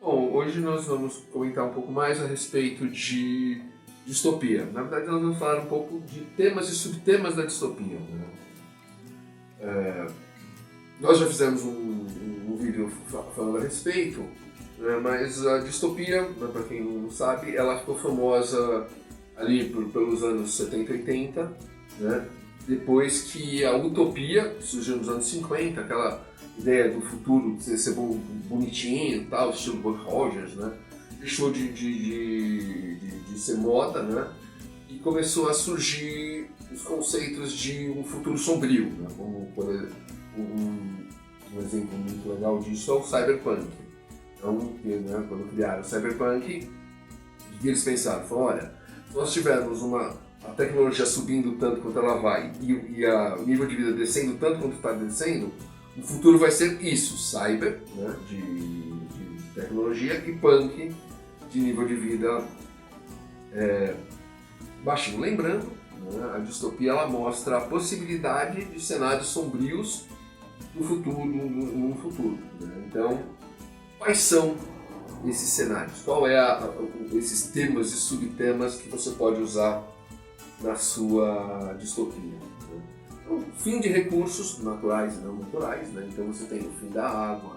Bom, hoje nós vamos comentar um pouco mais a respeito de distopia. Na verdade, nós vamos falar um pouco de temas e subtemas da distopia, né? Nós já fizemos um vídeo falando a respeito, né? Mas a distopia, né, para quem não sabe, ela ficou famosa ali pelos anos 70 e 80, né? Depois que a utopia surgiu nos anos 50, aquela ideia do futuro ser bonitinho e tal, estilo Buck Rogers, né? Deixou de ser moda, né? E começou a surgir os conceitos de um futuro sombrio, né? Como, por exemplo, um exemplo muito legal disso é o cyberpunk. Então, né, quando criaram o cyberpunk, o que eles pensaram? Falaram, olha, se nós tivermos a tecnologia subindo tanto quanto ela vai e o nível de vida descendo tanto quanto está descendo, o futuro vai ser isso, cyber, né, de tecnologia, e punk, de nível de vida baixinho. Lembrando, né, a distopia ela mostra a possibilidade de cenários sombrios no futuro. Né? Então, quais são esses cenários? Qual é esses temas e subtemas que você pode usar na sua distopia? O fim de recursos naturais e não naturais, né? Então você tem o fim da água,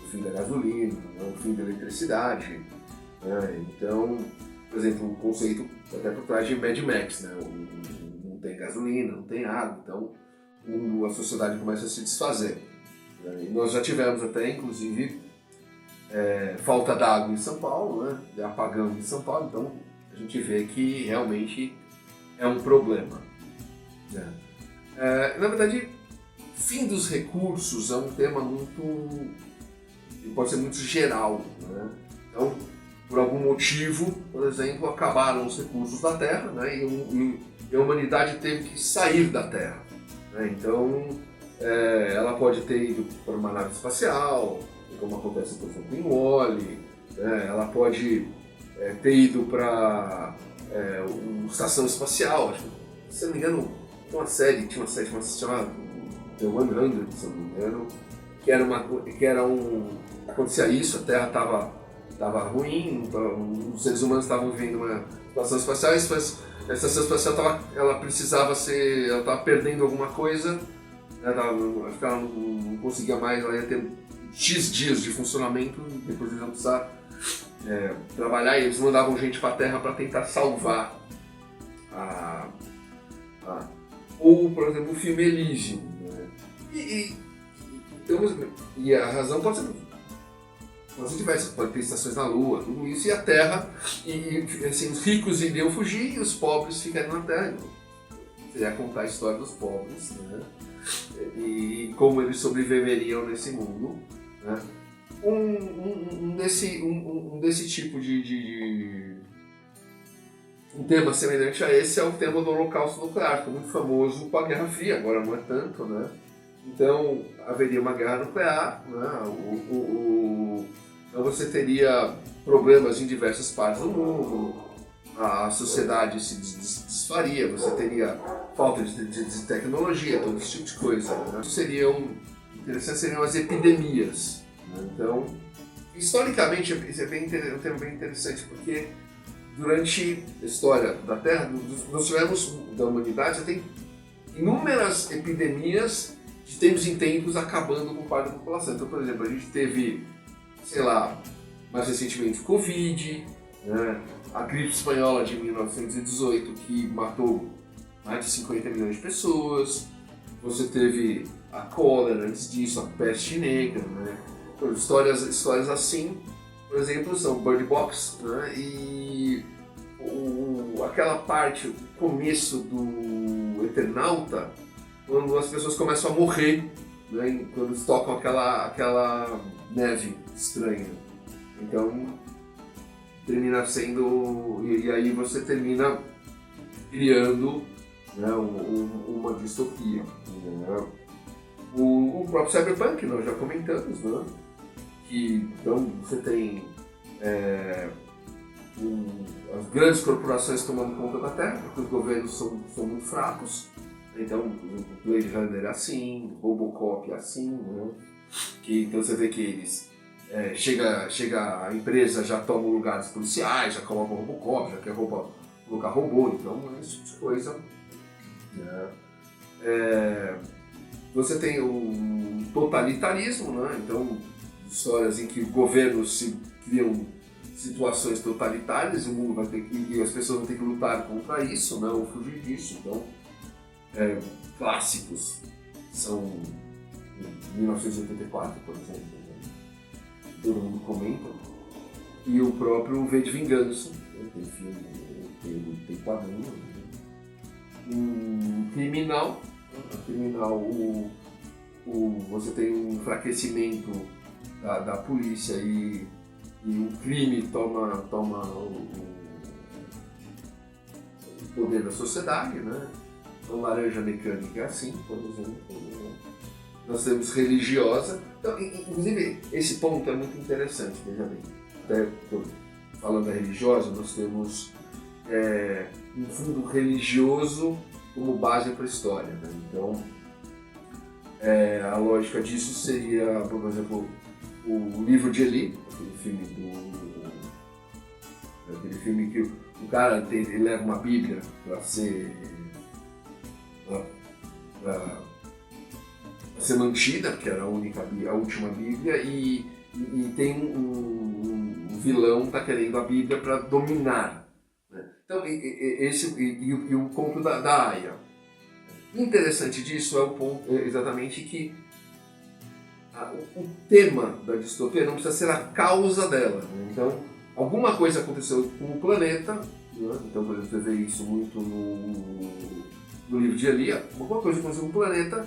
o fim da gasolina, né? O fim da eletricidade, né? Então, por exemplo, o conceito até por trás de Mad Max, né? Não tem gasolina, não tem água, então a sociedade começa a se desfazer, né? E nós já tivemos até, inclusive, falta d'água em São Paulo, né? Apagão em São Paulo, então a gente vê que realmente é um problema, né? Na verdade, fim dos recursos é um tema pode ser muito geral, né? Então, por algum motivo, por exemplo, acabaram os recursos da Terra, né? E a humanidade teve que sair da Terra, né? Então, ela pode ter ido para uma nave espacial, como acontece, por exemplo, em Wall-E, né? Ela pode ter ido para uma estação espacial, acho que, se não me engano, tinha uma série chamada The 100, se não me engano, acontecia isso, a Terra estava ruim, os seres humanos estavam vivendo uma estação espacial, mas a estação espacial ela estava perdendo alguma coisa, né, acho que ela não conseguia mais, ela ia ter X dias de funcionamento, depois eles iam precisar trabalhar, e eles mandavam gente para a Terra para tentar salvar ou, por exemplo, o filme Elysium, né? E a razão pode ser diversas, pode ter estações na Lua, tudo isso, e a Terra, e assim, os ricos iriam fugir e os pobres ficariam na Terra. Seria contar a história dos pobres, né? E como eles sobreviveriam nesse mundo, né? Desse tipo um tema semelhante a esse é o tema do Holocausto Nuclear, que é muito famoso com a Guerra Fria, agora não é tanto, né? Então, haveria uma guerra nuclear, né? Então você teria problemas em diversas partes do mundo, a sociedade se desfaria, você teria falta de tecnologia, todo esse tipo de coisa, né? Seriam as epidemias, né? Então, historicamente, isso é um tema bem interessante, porque durante a história da Terra, nós tivemos, da humanidade, já tem inúmeras epidemias de tempos em tempos acabando com parte da população. Então, por exemplo, a gente teve, sei lá, mais recentemente Covid, né? A gripe espanhola de 1918, que matou mais de 50 milhões de pessoas. Você teve a cólera antes disso, a peste negra, né? Então, histórias assim, por exemplo, são Bird Box, né? E aquela parte, o começo do Eternauta, quando as pessoas começam a morrer, né? Quando eles tocam aquela neve estranha. Então, termina sendo... E aí você termina criando, né, uma distopia. Né? O próprio Cyberpunk, nós já comentamos, né? Que, então, você tem as grandes corporações tomando conta da Terra, porque os governos são muito fracos. Então, o Blade Runner é assim, o Robocop é assim, né? Então você vê que eles chega a empresa, já toma o lugar dos policiais, já coloca o Robocop, já quer colocar robô, então esse tipo de coisa. Né? Você tem o totalitarismo, né? Então histórias em que governos se criam situações totalitárias, o mundo vai ter e as pessoas vão ter que lutar contra isso, né? Ou fugir disso. Então, clássicos são 1984, por exemplo, né? Todo mundo comenta, e o próprio V de Vingança, né? Tem filme, tem quadrinho, né? Um criminal, você tem um enfraquecimento da polícia e o crime toma o poder da sociedade, né? Então, Laranja Mecânica é assim, por exemplo. Nós temos religiosa. Então, inclusive, esse ponto é muito interessante, veja bem. Até falando da religiosa, nós temos um fundo religioso como base para a história. Né? Então, a lógica disso seria, por exemplo, o livro de Eli, aquele filme que o cara ele leva uma Bíblia para ser mantida, que era a última Bíblia, e tem um vilão que está querendo a Bíblia para dominar. Né? Então, e o conto da Aya. O interessante disso é o ponto exatamente que o tema da distopia não precisa ser a causa dela. Né? Então, alguma coisa aconteceu com o planeta, né? Então, por exemplo, você vê isso muito no livro de Eli, alguma coisa aconteceu com o planeta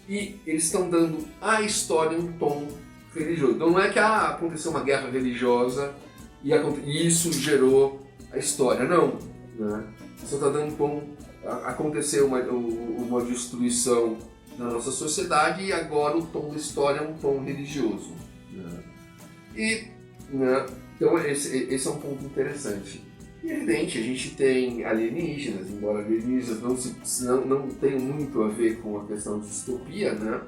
e eles estão dando à história um tom religioso. Então, não é que aconteceu uma guerra religiosa e isso gerou a história, não. Né? Você está dando um tom, aconteceu uma destruição na nossa sociedade e agora o tom da história é um tom religioso. Né? Então esse é um ponto interessante. E é evidente, a gente tem alienígenas, embora alienígenas não tenham muito a ver com a questão de distopia, né?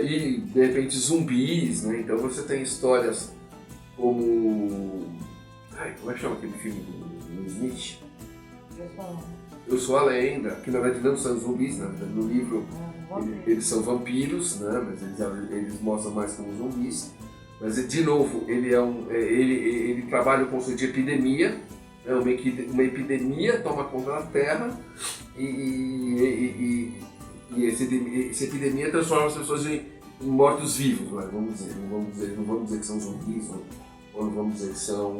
E de repente zumbis, né? Então você tem histórias como... como é que chama aquele filme do Smith? Eu Sou a Lenda, que na verdade não são zumbis, na verdade no livro eles são vampiros, né? Mas eles mostram mais como zumbis. Mas de novo, ele trabalha o conceito de epidemia, né? Uma epidemia toma conta da Terra e essa epidemia transforma as pessoas em mortos-vivos, né? Não vamos dizer que são zumbis, ou não vamos dizer que são...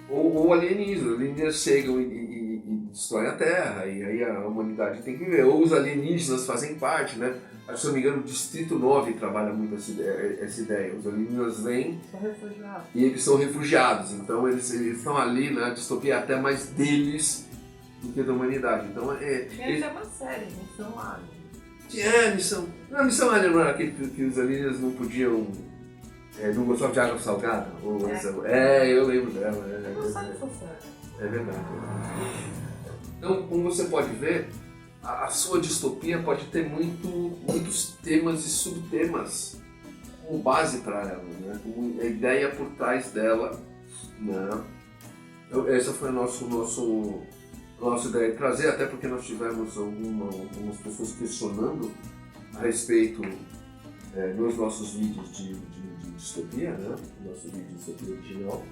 Ou alienígenas chegam e destroem a Terra, e aí a humanidade tem que viver. Ou os alienígenas fazem parte, né? Acho, se não me engano, o Distrito 9 trabalha muito essa ideia. Os alienígenas vêm e eles são refugiados, então eles estão ali na distopia até mais deles do que da humanidade. Então, Tinha até uma série, Missão Alien. A Missão Alien não era aquele que os alienígenas não podiam... não gostava de água salgada? Eu lembro dela. Não sabe essa série. É verdade. Então, como você pode ver, a sua distopia pode ter muitos temas e subtemas como base para ela, né? Como a ideia por trás dela. Né? Então, essa foi a nossa ideia de trazer, até porque nós tivemos algumas pessoas questionando a respeito nos nossos vídeos de distopia, né? Nosso vídeo de distopia original.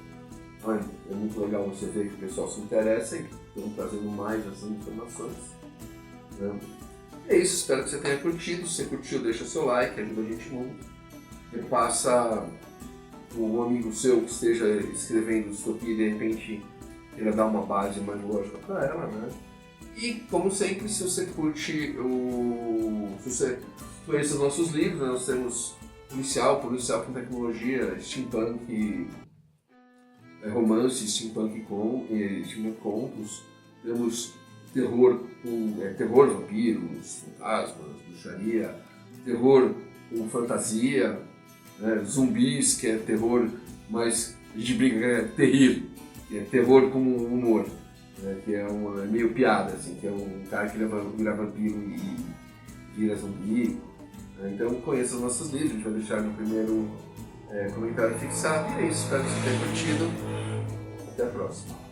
É muito legal você ver que o pessoal se interessa e estamos trazendo mais essas informações. Né? É isso, espero que você tenha curtido. Se você curtiu, deixa seu like, ajuda a gente muito. Repassa um amigo seu que esteja escrevendo distopia e de repente ele dar uma base mais lógica para ela. Né? E como sempre, se você curte se você conhece os nossos livros, né? Nós temos policial com tecnologia, steampunk, romance, steampunk contos, temos terror vampiros, fantasmas, bruxaria, terror com fantasia, né? Zumbis, que é terror, mas a gente brinca que é terrível, que é terror com humor. né, que é meio piada, assim, que é um cara que vira vampiro e vira zumbi. Né? Então conheça os nossos livros, a gente vai deixar no primeiro comentário fixado. E é isso, espero que você tenha curtido. Até a próxima.